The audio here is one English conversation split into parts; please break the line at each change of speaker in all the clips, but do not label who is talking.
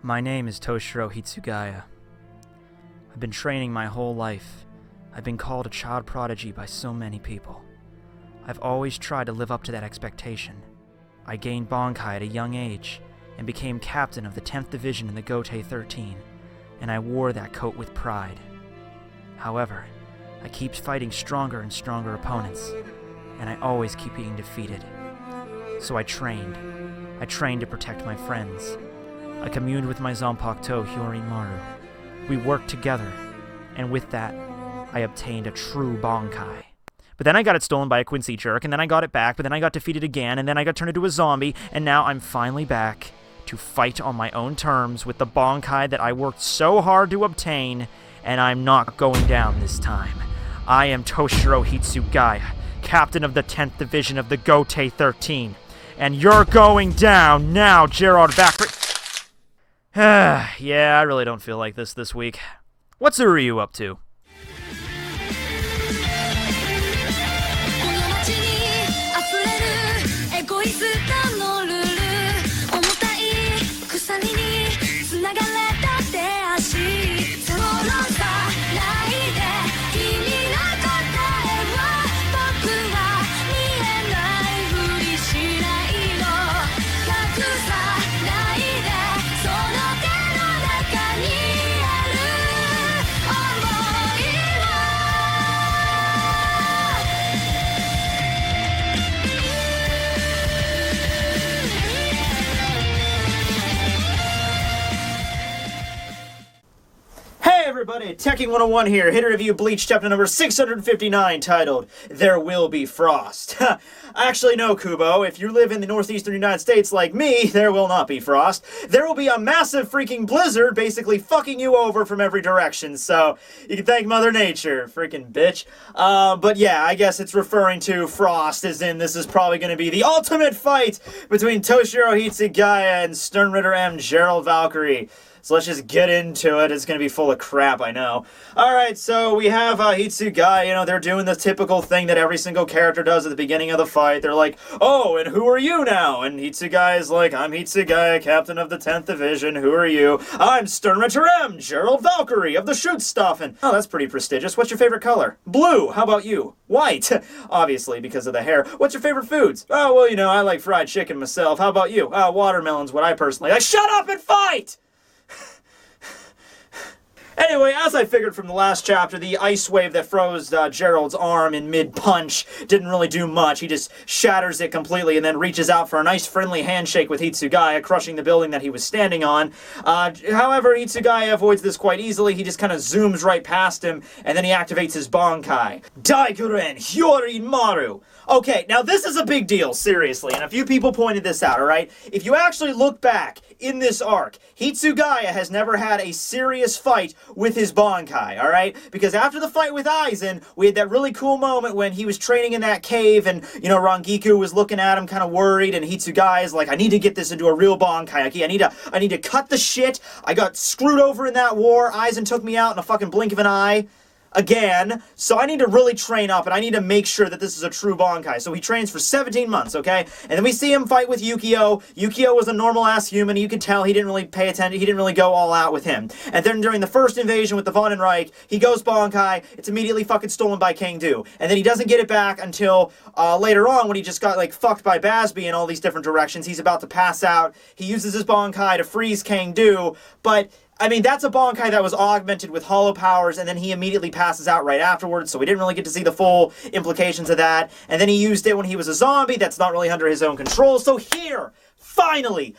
My name is Toshiro Hitsugaya. I've been training my whole life. I've been called a child prodigy by so many people. I've always tried to live up to that expectation. I gained Bankai at a young age and became captain of the 10th Division in the Gotei 13, and I wore that coat with pride. However, I keep fighting stronger and stronger opponents, and I always keep being defeated. So I trained. I trained to protect my friends. I communed with my Zanpakuto Hyorimaru. We worked together, and with that, I obtained a true Bankai. But then I got it stolen by a Quincy jerk, and then I got it back, but then I got defeated again, and then I got turned into a zombie, and now I'm finally back to fight on my own terms with the Bankai that I worked so hard to obtain, and I'm not going down this time. I am Toshiro Hitsugaya, captain of the 10th Division of the Gotei 13, and you're going down now, Gerard Valkyrie. Yeah, I really don't feel like this week. What's Uryu up to? Everybody, Tekking101 here, here to review Bleach chapter number 659, titled, There Will Be Frost. Actually, no, Kubo, if you live in the northeastern United States like me, there will not be frost. There will be a massive freaking blizzard basically fucking you over from every direction, so you can thank Mother Nature, freaking bitch. But yeah, I guess it's referring to frost, as in this is probably going to be the ultimate fight between Toshiro Hitsugaya and Stern Ritter M. Gerald Valkyrie. So let's just get into it. It's going to be full of crap, I know. Alright, so we have Hitsugaya, they're doing the typical thing that every single character does at the beginning of the fight. They're like, oh, and who are you now? And Hitsugaya's like, I'm Hitsugaya, captain of the 10th Division. Who are you? I'm Stern Ritter M, Gerald Valkyrie of the Shoot Stuff. And, oh, that's pretty prestigious. What's your favorite color? Blue. How about you? White. Obviously, because of the hair. What's your favorite foods? Oh, well, I like fried chicken myself. How about you? Watermelon's what I personally like. Shut up and fight! Anyway, as I figured from the last chapter, the ice wave that froze Gerald's arm in mid-punch didn't really do much. He just shatters it completely and then reaches out for a nice friendly handshake with Hitsugaya, crushing the building that he was standing on. However, Hitsugaya avoids this quite easily. He just kind of zooms right past him, and then he activates his Bankai. Daikuren Hyorimaru! Okay, now this is a big deal, seriously, and a few people pointed this out, alright? If you actually look back in this arc, Hitsugaya has never had a serious fight with his Bankai, alright? Because after the fight with Aizen, we had that really cool moment when he was training in that cave and, Rangiku was looking at him kind of worried, and Hitsugaya's like, I need to get this into a real Bankai, okay? I need to cut the shit. I got screwed over in that war. Aizen took me out in a fucking blink of an eye. Again, so I need to really train up, and I need to make sure that this is a true Bankai. So he trains for 17 months, okay? And then we see him fight with Yukio. Yukio was a normal-ass human. You could tell he didn't really pay attention. He didn't really go all out with him. And then during the first invasion with the Vandenreich, he goes Bankai. It's immediately fucking stolen by Kangdu. And then he doesn't get it back until later on when he just got, fucked by Basby in all these different directions. He's about to pass out. He uses his Bankai to freeze Kangdu, but that's a Bankai that was augmented with hollow powers, and then he immediately passes out right afterwards, so we didn't really get to see the full implications of that. And then he used it when he was a zombie. That's not really under his own control. So here, finally,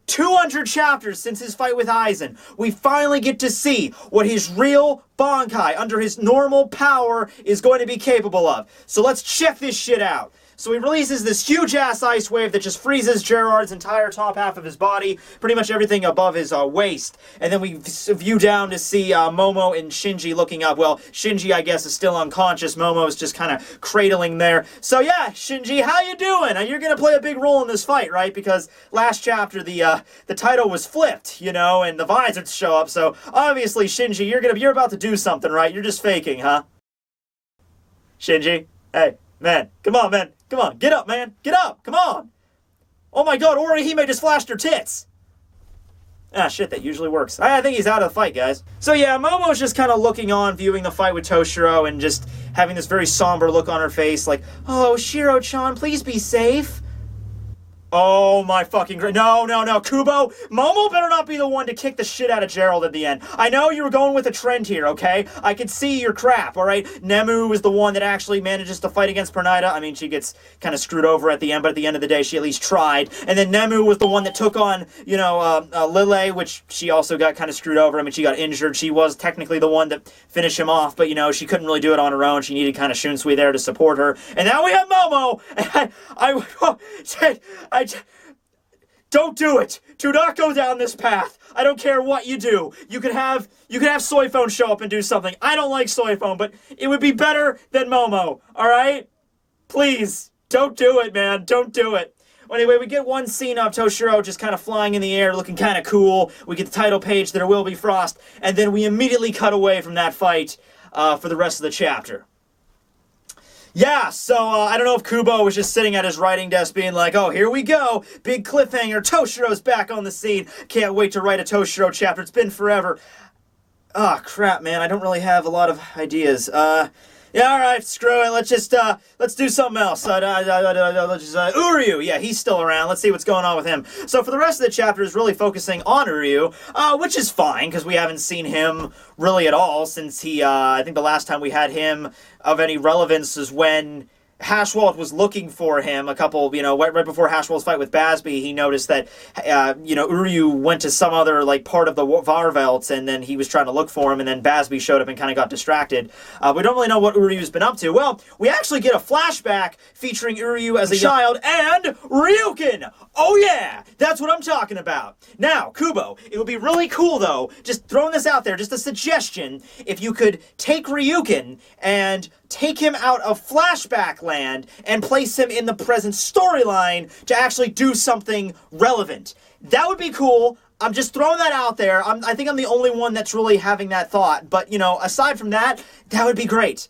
200 chapters since his fight with Aizen, we finally get to see what his real Bankai, under his normal power, is going to be capable of. So let's check this shit out. So he releases this huge-ass ice wave that just freezes Gerard's entire top half of his body, pretty much everything above his waist. And then we view down to see Momo and Shinji looking up. Well, Shinji, I guess, is still unconscious. Momo is just kind of cradling there. So yeah, Shinji, how you doing? You're going to play a big role in this fight, right? Because last chapter, the title was flipped, and the visors show up. So obviously, Shinji, you're about to do something, right? You're just faking, huh? Shinji, hey, man, come on, man. Come on, get up, man. Get up. Come on. Oh my god, Orihime just flashed her tits. Ah, shit, that usually works. I think he's out of the fight, guys. So yeah, Momo's just kind of looking on, viewing the fight with Toshiro, and just having this very somber look on her face, like, oh, Shiro-chan, please be safe. Oh my fucking god. No, Kubo, Momo better not be the one to kick the shit out of Gerald at the end. I know you were going with a trend here, okay? I can see your crap, alright? Nemu is the one that actually manages to fight against Pernida. I mean, she gets kind of screwed over at the end, but at the end of the day, she at least tried. And then Nemu was the one that took on, you know, Lille, which she also got kind of screwed over. I mean, she got injured. She was technically the one that finished him off, but, you know, she couldn't really do it on her own. She needed kind of Shunsui there to support her. And now we have Momo! Don't do it. Do not go down this path. I don't care what you do. You could have Soyphone show up and do something. I don't like Soyphone, but it would be better than Momo. All right? Please, don't do it, man. Don't do it. Well, anyway, we get one scene of Toshiro just kind of flying in the air, looking kind of cool. We get the title page, There Will Be Frost, and then we immediately cut away from that fight for the rest of the chapter. Yeah, so I don't know if Kubo was just sitting at his writing desk being like, oh, here we go, big cliffhanger, Toshiro's back on the scene, can't wait to write a Toshiro chapter, it's been forever. Ah, crap, man, I don't really have a lot of ideas. Yeah, alright, screw it, let's do something else. Uryu, yeah, he's still around, let's see what's going on with him. So for the rest of the chapter is really focusing on Uryu, which is fine, because we haven't seen him really at all since he, I think the last time we had him of any relevance is when Hashwald was looking for him a couple, you know, right before Hashwald's fight with Basby, he noticed that, you know, Uryu went to some other, like, part of the Varvelt, and then he was trying to look for him, and then Basby showed up and kind of got distracted. We don't really know what Uryu's been up to. Well, we actually get a flashback featuring Uryu as a child and Ryukin! Oh yeah! That's what I'm talking about. Now, Kubo, it would be really cool, though, just throwing this out there, just a suggestion, if you could take Ryukin and take him out of flashback land and place him in the present storyline to actually do something relevant. That would be cool. I'm just throwing that out there. I think I'm the only one that's really having that thought. But, you know, aside from that, that would be great.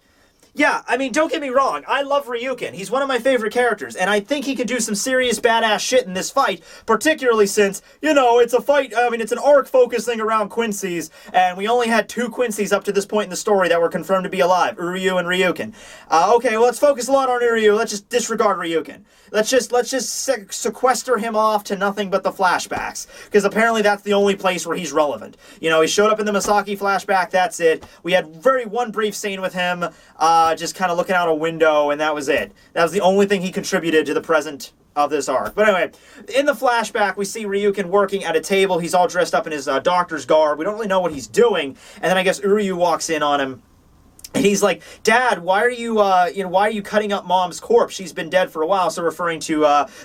Yeah, I mean, don't get me wrong, I love Ryukin. He's one of my favorite characters, and I think he could do some serious badass shit in this fight, particularly since, you know, it's a fight, I mean, it's an arc focusing around Quincy's, and we only had 2 Quincy's up to this point in the story that were confirmed to be alive, Uryu and Ryukin. Okay, well, let's focus a lot on Uryu, let's just disregard Ryukin. Let's just sequester him off to nothing but the flashbacks, because apparently that's the only place where he's relevant. You know, he showed up in the Masaki flashback, that's it. We had one brief scene with him, just kind of looking out a window, and that was it. That was the only thing he contributed to the present of this arc. But anyway, in the flashback, we see Ryukin working at a table. He's all dressed up in his doctor's garb. We don't really know what he's doing. And then I guess Uryu walks in on him. And he's like, Dad, why are you cutting up Mom's corpse? She's been dead for a while. So referring to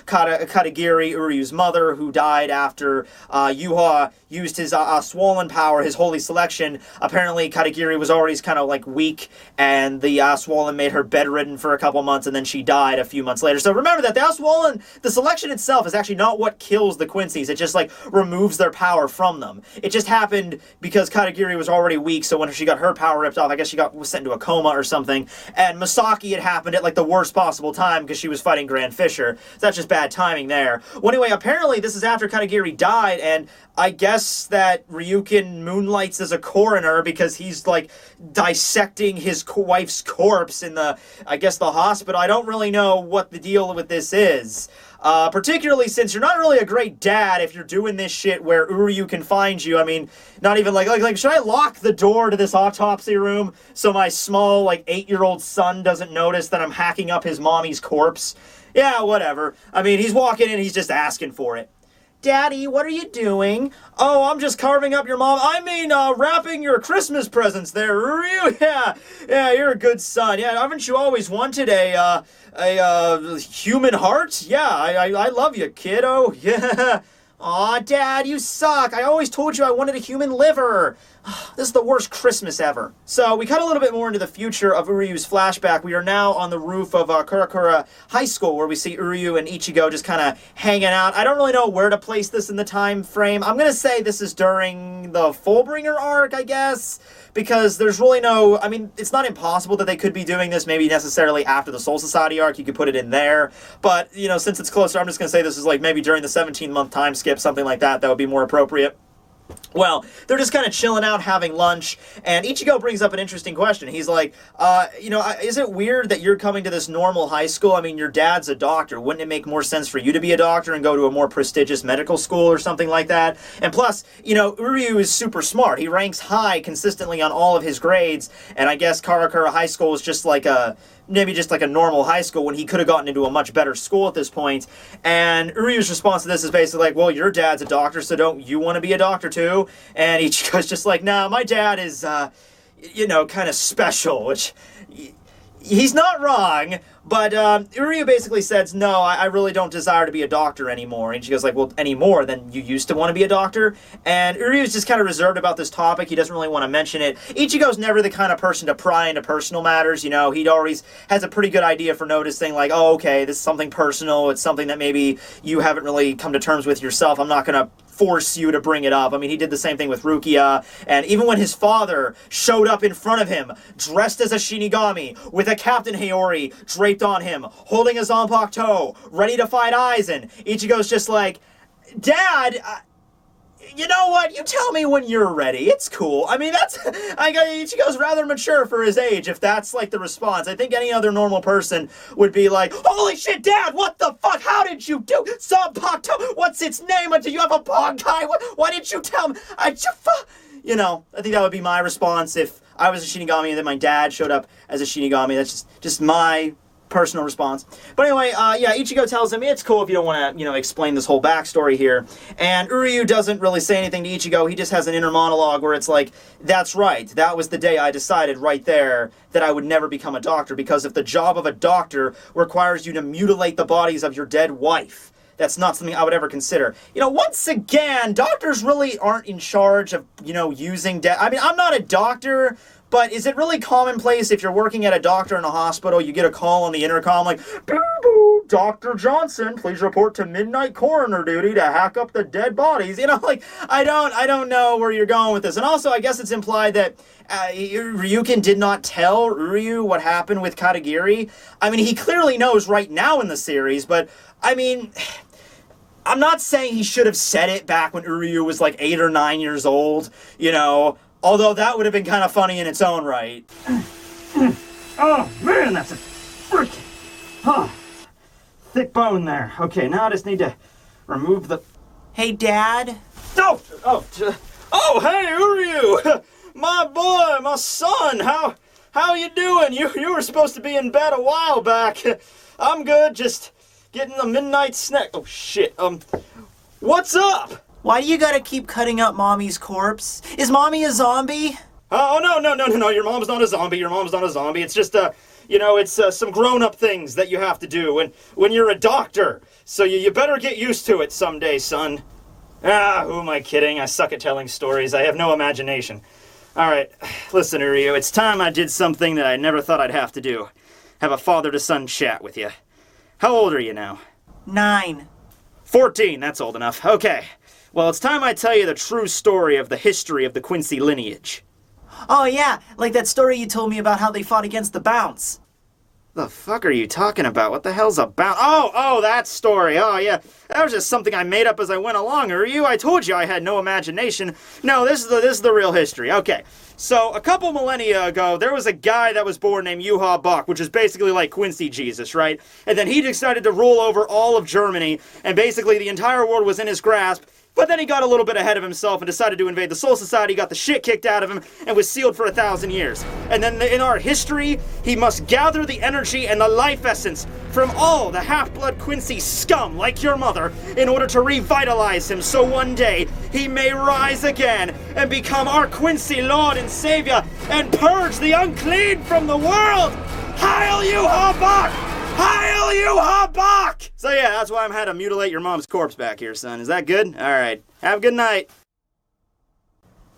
Katagiri, Uryu's mother, who died after Yuha used his swollen power, his holy selection. Apparently, Katagiri was already kind of like weak, and the swollen made her bedridden for a couple months, and then she died a few months later. So remember that the swollen, the selection itself is actually not what kills the Quincy's. It just like removes their power from them. It just happened because Katagiri was already weak, so when she got her power ripped off, I guess she was sent into a coma or something. And Masaki had happened at like the worst possible time because she was fighting Grand Fisher. So that's just bad timing there. Well, anyway, apparently this is after Katagiri died, and I guess that Ryukin moonlights as a coroner because he's like dissecting his wife's corpse in the hospital. I don't really know what the deal with this is. Particularly since you're not really a great dad if you're doing this shit where Uryu can find you. I mean, not even like should I lock the door to this autopsy room so my small, 8-year-old son doesn't notice that I'm hacking up his mommy's corpse? Yeah, whatever. I mean, he's walking in, he's just asking for it. Daddy, what are you doing? Oh, I'm just carving up your mom. I mean, wrapping your Christmas presents there, Uryu. Yeah, you're a good son. Yeah, haven't you always wanted a human heart? Yeah, I love you, kiddo. Yeah. Aw, Dad, you suck. I always told you I wanted a human liver. This is the worst Christmas ever. So we cut a little bit more into the future of Uryu's flashback. We are now on the roof of Kurakura High School where we see Uryu and Ichigo just kind of hanging out. I don't really know where to place this in the time frame. I'm going to say this is during the Fullbringer arc, I guess, because there's really no... I mean, it's not impossible that they could be doing this maybe necessarily after the Soul Society arc. You could put it in there. But, you know, since it's closer, I'm just going to say this is maybe during the 17-month time skip, something like that. That would be more appropriate. Well, they're just kind of chilling out, having lunch, and Ichigo brings up an interesting question. He's like, is it weird that you're coming to this normal high school? I mean, your dad's a doctor. Wouldn't it make more sense for you to be a doctor and go to a more prestigious medical school or something like that? And plus, Uryu is super smart. He ranks high consistently on all of his grades, and I guess Karakura High School is just like maybe just like a normal high school when he could have gotten into a much better school at this point. And Uryu's response to this is basically like, well, your dad's a doctor, so don't you want to be a doctor too? And Ichigo's just like, nah, my dad is, kind of special, which he's not wrong. But Uryu basically says, no, I really don't desire to be a doctor anymore. And she goes like, well, any more than you used to want to be a doctor? And Uryu's just kind of reserved about this topic. He doesn't really want to mention it. Ichigo's never the kind of person to pry into personal matters. He always has a pretty good idea for noticing, like, oh, okay, this is something personal. It's something that maybe you haven't really come to terms with yourself. I'm not going to force you to bring it up. I mean, he did the same thing with Rukia, and even when his father showed up in front of him, dressed as a Shinigami, with a Captain Haori draped on him, holding a Zanpakuto, ready to fight Aizen, Ichigo's just like, Dad, you know what? You tell me when you're ready. It's cool. I mean, Ichigo's rather mature for his age, if that's, like, the response. I think any other normal person would be like, holy shit, Dad, what the fuck? How did you do? Zanpakuto, what's its name? Do you have a Bankai? Why didn't you tell me? I think that would be my response if I was a Shinigami and then my dad showed up as a Shinigami. That's just my personal response. But anyway, Ichigo tells him it's cool if you don't want to, explain this whole backstory here. And Uryu doesn't really say anything to Ichigo. He just has an inner monologue where it's like, that's right. That was the day I decided right there that I would never become a doctor, because if the job of a doctor requires you to mutilate the bodies of your dead wife, that's not something I would ever consider. Once again, doctors really aren't in charge of, using I mean, I'm not a doctor, but is it really commonplace if you're working at a doctor in a hospital, you get a call on the intercom like, boo-boo, Dr. Johnson, please report to midnight coroner duty to hack up the dead bodies. I don't know where you're going with this. And also, I guess it's implied that Ryukin did not tell Uryu what happened with Katagiri. I mean, he clearly knows right now in the series, but, I mean, I'm not saying he should have said it back when Uryu was like 8 or 9 years old, although that would have been kind of funny in its own right. Oh, man, that's a freaking thick bone there. Okay, now I just need to remove the... Hey, Dad? Oh, hey, Uryu! My boy, my son, how you doing? You were supposed to be in bed a while back. I'm good, just getting the midnight snack. Oh, shit, what's up? Why do you gotta keep cutting up Mommy's corpse? Is Mommy a zombie? Oh, no, your mom's not a zombie. It's just, it's some grown-up things that you have to do when you're a doctor. So you better get used to it someday, son. Who am I kidding? I suck at telling stories. I have no imagination. Alright, listen, Uryu, it's time I did something that I never thought I'd have to do. Have a father-to-son chat with you. How old are you now? 9. 14, that's old enough. Okay. Well, it's time I tell you the true story of the history of the Quincy lineage. Oh, yeah, like that story you told me about how they fought against the Bounce. The fuck are you talking about? What the hell's a Bounce? Oh, that story. Oh, yeah. That was just something I made up as I went along, Uryu. I told you I had no imagination. No, this is the real history. Okay. So, a couple millennia ago, there was a guy that was born named Yuha Bach, which is basically like Quincy Jesus, right? And then he decided to rule over all of Germany, and basically the entire world was in his grasp. But then he got a little bit ahead of himself and decided to invade the Soul Society, got the shit kicked out of him, and was sealed for 1,000 years. And then in our history, he must gather the energy and the life essence from all the half-blood Quincy scum like your mother in order to revitalize him so one day he may rise again and become our Quincy Lord and Savior and purge the unclean from the world! Heil Yuha Bach! Heil Yuha Bach! So yeah, that's why I'm had to mutilate your mom's corpse back here, son. Is that good? Alright. Have a good night.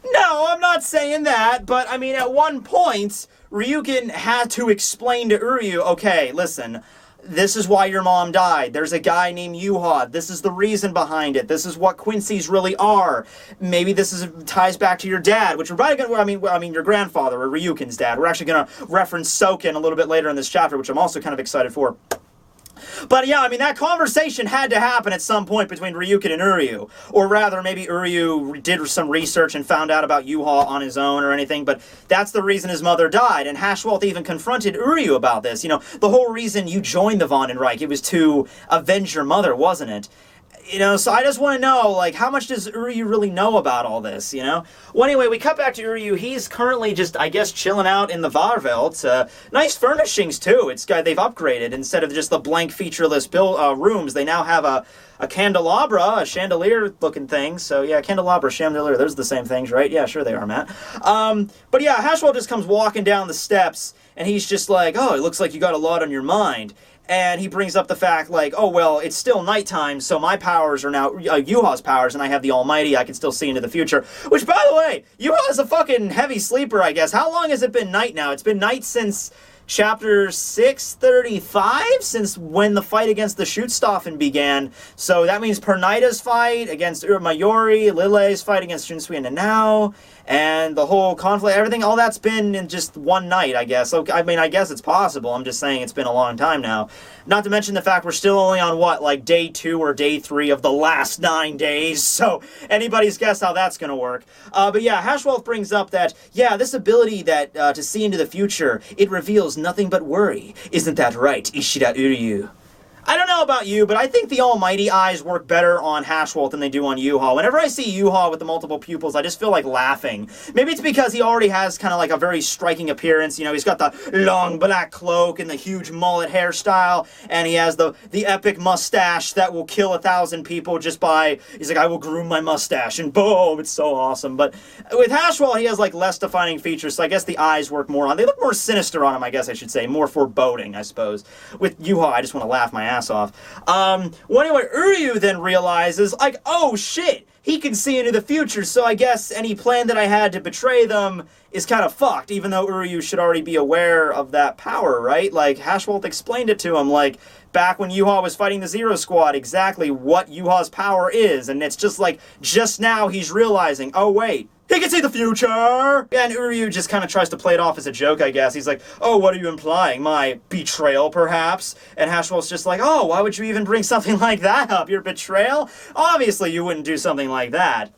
No, I'm not saying that, but I mean, at one point, Ryukin had to explain to Uryu, okay, listen, this is why your mom died. There's a guy named Yuha. This is the reason behind it. This is what Quincy's really are. Maybe this ties back to your dad, which we're probably going to, I mean, your grandfather, or Ryukin's dad. We're actually going to reference Soken a little bit later in this chapter, which I'm also kind of excited for. But yeah, I mean, that conversation had to happen at some point between Ryukin and Uryu. Or rather, maybe Uryu did some research and found out about Yuha on his own or anything, but that's the reason his mother died. And Hashwalt even confronted Uryu about this. You know, the whole reason you joined the Vandenreich, it was to avenge your mother, wasn't it? You know, so I just want to know, like, how much does Uryu really know about all this, you know? Well, anyway, we cut back to Uryu. He's currently just, I guess, chilling out in the Varvelt. Nice furnishings, too. They've upgraded. Instead of just the blank, featureless rooms, they now have a candelabra, a chandelier-looking thing. So, yeah, candelabra, chandelier, those are the same things, right? Yeah, sure they are, Matt. But, yeah, Hashwalt just comes walking down the steps, and he's just like, oh, it looks like you got a lot on your mind. And he brings up the fact, like, oh, well, it's still nighttime, so my powers are now Yuha's powers, and I have the Almighty. I can still see into the future. Which, by the way, Yuha's a fucking heavy sleeper, I guess. How long has it been night now? It's been night since chapter 635, since when the fight against the Schutzstaffen began. So that means Pernita's fight against Mayori, Lille's fight against Shunsui and Nanao, and the whole conflict, everything, all that's been in just one night, I guess. Okay, I mean, I guess it's possible. I'm just saying it's been a long time now. Not to mention the fact we're still only on, what, like day 2 or day 3 of the last 9 days. So anybody's guess how that's going to work. But yeah, Hashwalt brings up that, yeah, this ability that to see into the future, it reveals nothing but worry. Isn't that right, Ishida Uryu? I don't know about you, but I think the almighty eyes work better on Hashwalt than they do on Yuha. Whenever I see Yuha with the multiple pupils, I just feel like laughing. Maybe it's because he already has kind of like a very striking appearance. You know, he's got the long black cloak and the huge mullet hairstyle, and he has the epic mustache that will kill 1,000 people just by, he's like, I will groom my mustache, and boom, it's so awesome. But with Hashwalt, he has like less defining features, so I guess the eyes work more on, they look more sinister on him, I guess I should say, more foreboding, I suppose. With Yuha, I just want to laugh my ass off. Well, anyway, Uryu then realizes, like, oh shit, he can see into the future, so I guess any plan that I had to betray them is kind of fucked, even though Uryu should already be aware of that power, right? Like, Hashwalt explained it to him, like, back when Yuha was fighting the Zero Squad, exactly what Yuha's power is, and it's just like, just now he's realizing, oh wait, he can see the future! And Uryu just kind of tries to play it off as a joke, I guess. He's like, oh, what are you implying? My betrayal, perhaps? And Hashwalt's just like, oh, why would you even bring something like that up? Your betrayal? Obviously you wouldn't do something like that.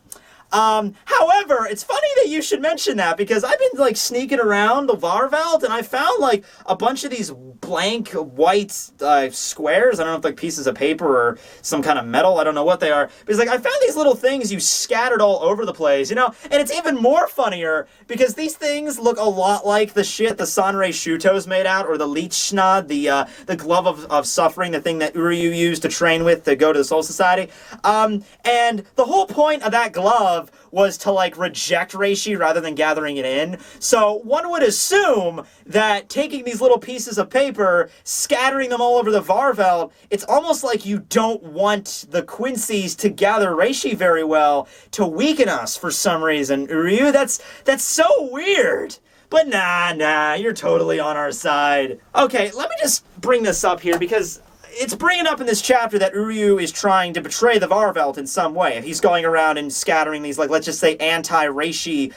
However, it's funny that you should mention that, because I've been, like, sneaking around the Varvelt, and I found, like, a bunch of these blank white squares. I don't know if, like, pieces of paper or some kind of metal. I don't know what they are. But it's like, I found these little things you scattered all over the place, you know? And it's even more funnier, because these things look a lot like the shit the Sanrei Shuto's made out, or the Leechschnad, the glove of suffering, the thing that Uryu used to train with to go to the Soul Society. And the whole point of that glove was to, like, reject Reishi rather than gathering it in. So one would assume that taking these little pieces of paper, scattering them all over the Varvelt, it's almost like you don't want the Quincy's to gather Reishi very well to weaken us for some reason. Uryu, that's so weird. But nah, you're totally on our side. Okay, let me just bring this up here, because it's bringing up in this chapter that Uryu is trying to betray the Varvelt in some way. He's going around and scattering these, like, let's just say anti-Reishi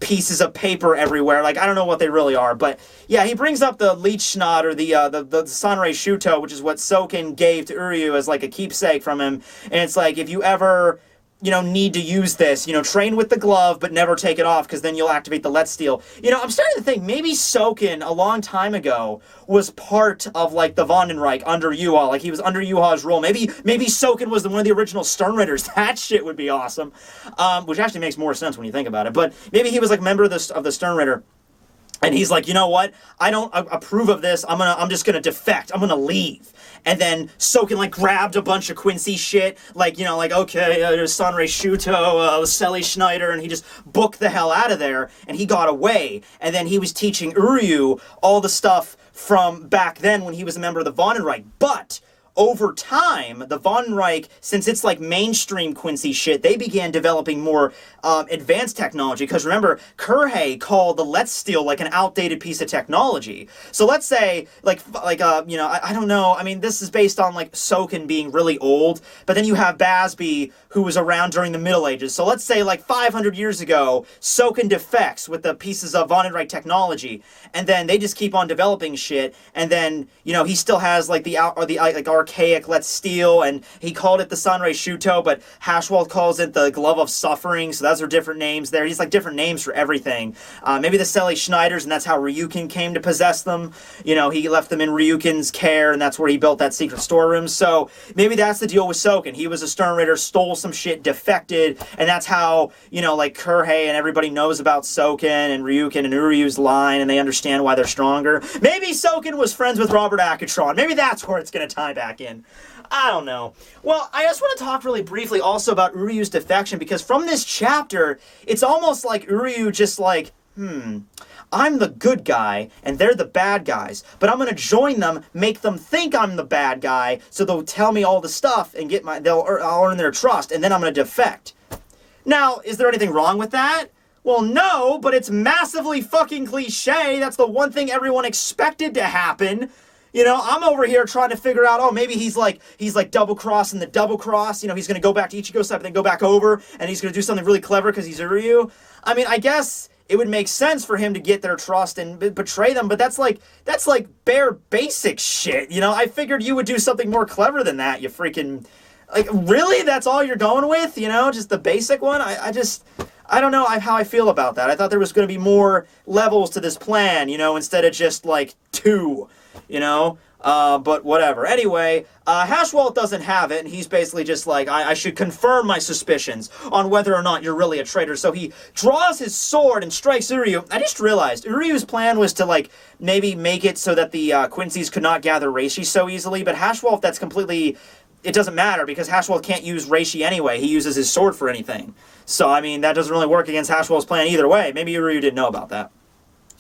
pieces of paper everywhere. Like, I don't know what they really are, but yeah, he brings up the Leechschnad, or the Sanrei Shuto, which is what Soken gave to Uryu as, like, a keepsake from him. And it's like, if you ever, you know, need to use this, you know, train with the glove, but never take it off, because then you'll activate the Let Steal. You know, I'm starting to think maybe Soken, a long time ago, was part of, like, the Vandenreich under Yuha. Like, he was under Yuha's rule. Maybe Soken was one of the original Stern Raiders. That shit would be awesome. Which actually makes more sense when you think about it. But maybe he was, like, a member of the Stern Raider. And he's like, you know what? I don't approve of this. I'm just gonna defect. I'm gonna leave. And then Soken, like, grabbed a bunch of Quincy shit, like, you know, like, okay, there's Sanrei Shuto, Selly Schneider, and he just booked the hell out of there, and he got away. And then he was teaching Uryu all the stuff from back then when he was a member of the Vandenreich. But over time, the Von Reich, since it's like mainstream Quincy shit, they began developing more advanced technology. Because remember, Kurhei called the Let's Steal like an outdated piece of technology. So let's say, you know, I don't know. I mean, this is based on like Soken being really old, but then you have Basby, who was around during the Middle Ages. So let's say like 500 years ago, Soken defects with the pieces of Von Reich technology, and then they just keep on developing shit. And then, you know, he still has like the archaic Let's Steal, and he called it the Sanrei Shuto, but Hashwald calls it the Glove of Suffering. So those are different names there. He's like different names for everything. Maybe the Sele Schneiders, and that's how Ryukin came to possess them. You know, he left them in Ryukin's care, and that's where he built that secret storeroom. So maybe that's the deal with Soken. He was a Stern Raider, stole some shit, defected, and that's how, you know, like Kurhei and everybody knows about Soken and Ryukin and Uryu's line, and they understand why they're stronger. Maybe Soken was friends with Robert Akatron. Maybe that's where it's going to tie back in. I don't know. Well, I just want to talk really briefly also about Uryu's defection, because from this chapter, it's almost like Uryu just like, I'm the good guy, and they're the bad guys, but I'm going to join them, make them think I'm the bad guy, so they'll tell me all the stuff, and I'll earn their trust, and then I'm going to defect. Now, is there anything wrong with that? Well, no, but it's massively fucking cliche. That's the one thing everyone expected to happen. You know, I'm over here trying to figure out, oh, maybe he's like double-crossing the double-cross. You know, he's going to go back to Ichigo's side, but then go back over, and he's going to do something really clever because he's Uryu. I mean, I guess it would make sense for him to get their trust and betray them, but that's like bare basic shit. You know, I figured you would do something more clever than that, you freaking... Like, really? That's all you're going with? You know, just the basic one? I don't know how I feel about that. I thought there was going to be more levels to this plan, you know, instead of just, like, 2, you know? But whatever. Anyway, Hashwalt doesn't have it, and he's basically just like, I should confirm my suspicions on whether or not you're really a traitor. So he draws his sword and strikes Uryu. I just realized, Uryu's plan was to, like, maybe make it so that the Quincy's could not gather Reishi so easily, but Hashwalt, that's completely... It doesn't matter, because Hashwald can't use Reishi anyway. He uses his sword for anything. So, I mean, that doesn't really work against Hashwald's plan either way. Maybe Uryu didn't know about that.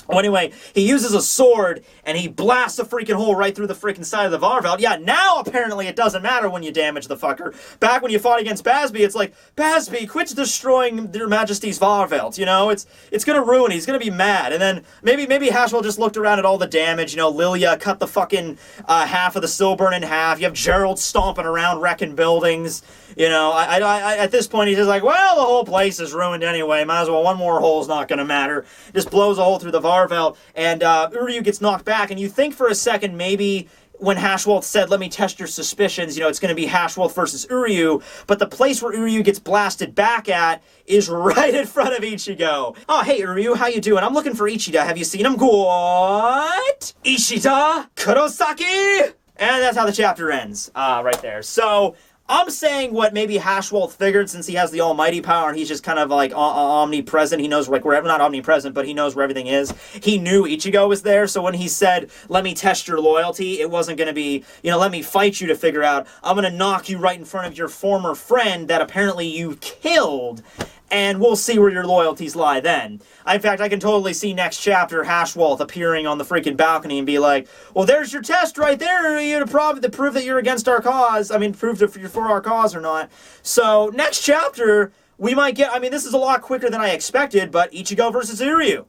Well, anyway, he uses a sword, and he blasts a freaking hole right through the freaking side of the Varveld. Yeah, now apparently it doesn't matter when you damage the fucker. Back when you fought against Basby, it's like, Basby, quit destroying your Majesty's Varveld, you know? It's gonna ruin it. He's gonna be mad. And then maybe Hashwald just looked around at all the damage. You know, Lilia cut the fucking half of the Silburn in half. You have Gerald stomping around, wrecking buildings. You know, I at this point, he's just like, well, the whole place is ruined anyway. Might as well, one more hole's not going to matter. Just blows a hole through the Varveld, and Uryu gets knocked back, and you think for a second maybe when Hashwalt said, let me test your suspicions, you know, it's going to be Hashwalt versus Uryu, but the place where Uryu gets blasted back at is right in front of Ichigo. Oh, hey, Uryu, how you doing? I'm looking for Ichida. Have you seen him? What? Ishida? Kurosaki? And that's how the chapter ends, right there. So... I'm saying what maybe Hashwalt figured, since he has the almighty power and he's just kind of like omnipresent. He knows like wherever, not omnipresent, but he knows where everything is. He knew Ichigo was there, so when he said, let me test your loyalty, it wasn't going to be, you know, let me fight you to figure out, I'm going to knock you right in front of your former friend that apparently you killed, and we'll see where your loyalties lie then. In fact, I can totally see next chapter Hashwalt appearing on the freaking balcony and be like, well, there's your test right there, to prove that you're against our cause. I mean, prove that you're for our cause or not. So, next chapter, we might get, I mean, this is a lot quicker than I expected, but Ichigo versus Uryu.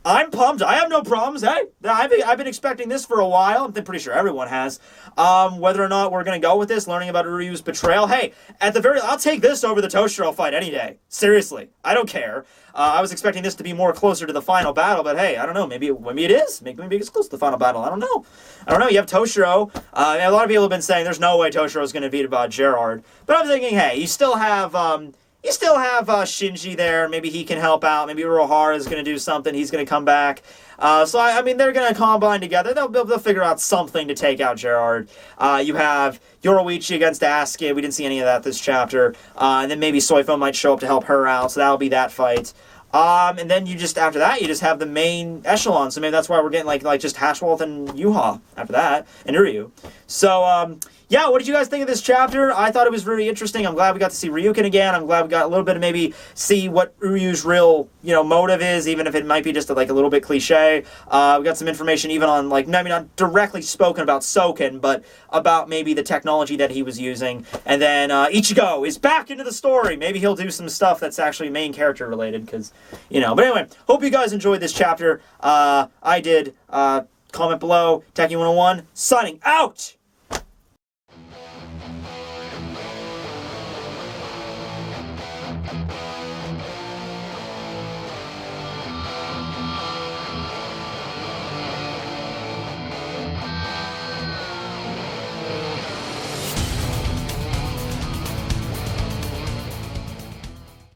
I'm pumped. I have no problems. Hey, I've been expecting this for a while. I'm pretty sure everyone has. Whether or not we're going to go with this, learning about Uryu's betrayal. Hey, I'll take this over the Toshiro fight any day. Seriously. I don't care. I was expecting this to be more closer to the final battle, but hey, I don't know. Maybe it is. Maybe it's close to the final battle. I don't know. You have Toshiro. A lot of people have been saying there's no way Toshiro's going to beat Gerard. But I'm thinking, hey, you still have Shinji there. Maybe he can help out. Maybe Urohara is going to do something. He's going to come back. So, I mean, they're going to combine together. They'll figure out something to take out Gerard. You have Yoroichi against Asuke. We didn't see any of that this chapter. And then maybe Soifo might show up to help her out. So that'll be that fight. And then after that, you just have the main echelon. So maybe that's why we're getting like just Hashwalt and Yuha after that, and Uryu. So, yeah, what did you guys think of this chapter? I thought it was really interesting. I'm glad we got to see Ryukin again. I'm glad we got a little bit of maybe see what Uryu's real, motive is, even if it might be just like a little bit cliche. We got some information even on, like, maybe not directly spoken about Soken, but about maybe the technology that he was using. And then Ichigo is back into the story. Maybe he'll do some stuff that's actually main character related, because, But anyway, hope you guys enjoyed this chapter. I did. Comment below. Tekking101 signing out.